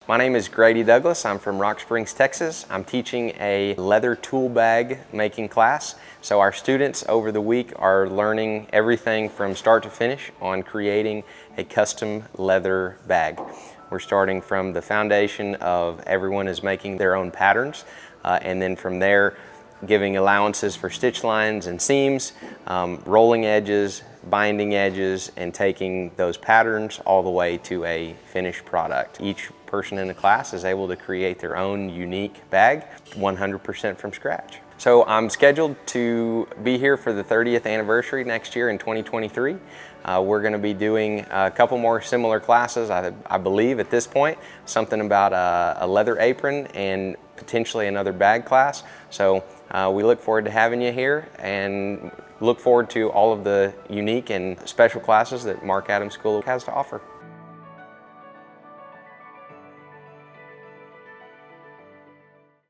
My name is Grady Douglas. I'm from Rock Springs, Texas. I'm teaching a leather tool bag making class. So our students over the week are learning everything from start to finish on creating a custom leather bag. We're starting from the foundation of everyone is making their own patterns, and then from there giving allowances for stitch lines and seams, rolling edges, binding edges, and taking those patterns all the way to a finished product. Each person in the class is able to create their own unique bag 100% from scratch. So I'm scheduled to be here for the 30th anniversary next year in 2023. We're going to be doing a couple more similar classes, I believe at this point, something about a leather apron and potentially another bag class. So we look forward to having you here and look forward to all of the unique and special classes that Marc Adams School has to offer.